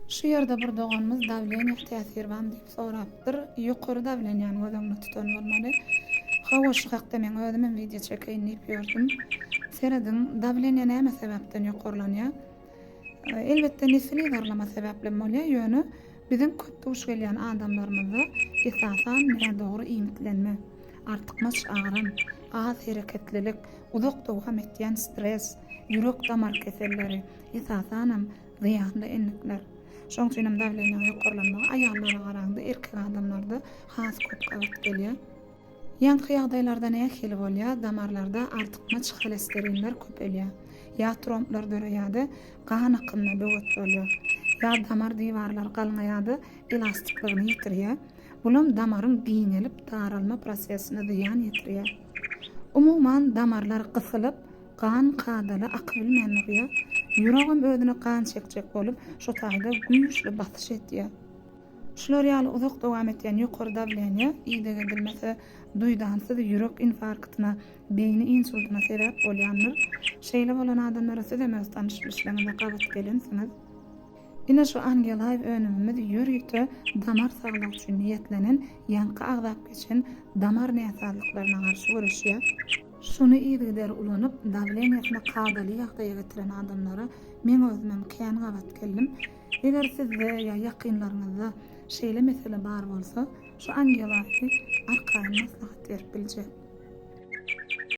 Şu ýerde bir doganymyz davleniýe täsir barmy diýip sorapdyr. Ýokary davleniýany gözüňde tutan bolmaly. Hawa şu hakda men özümem video çekeýin diýip ýördüm. Seredin davleniýa näme sebäpden ýokarylanýar? Elbetde nisli garlama sebäpli bolýar. Ýöne bizim köp duş gelýän adamlarymyzda esasan dogry iýmitlenme, artykmaç agram, az hereketlilik, uzak dowam etýän stres, ýürek damar keselleri, esasanam ziýanly enlikler. Şoň üçin hem davleniýa ýokarylanmagy aýallara garaganda erkek adamlarda has köp gabat gelýär. Ýanky ýagdaýlarda näme hili bolýar? Damarlarda artykmaç holesterinler köpelýär. Ya tromplar döreýärdi, gan akymy böwet bolýar. Ya damar diwarlary galňaýardy, elastikligini ýitirýär. Bulam damaryň giňelip taralma prosesine ziýan ýetirýär. Umuman damarlar gysylyp, gan kadaly akylmän bolýar. Ýüregim özüne gan çekjek bolup, şo taýda güýçli basyş etýär. Şular ýaly uzak dowam etýän ýokary davleniýa ýygyda edilmese duýdansyz ýürek infarktyna, beýni insultyna sebäp bolýanlar. Şeýle bolan adamlara sizem öz tanışmyşlygyňyza gabat gelensiňiz. Ine şu Angelaýew önümimiz ýürükde damar saglygy üçin niýetlenen ýanky agzap geçen damar näsazlyklaryna garşy görüşýär. Şunu ýygyda ulanyp davleniýasyna kadaly ýagdaýa getiren adamlara men özümem kän gabat geldim. Eger sizde ýa ýakynlaryňyzda şeýle mesele bar bolsa, şu Angelaýew arkaýy maslahat berip biljek.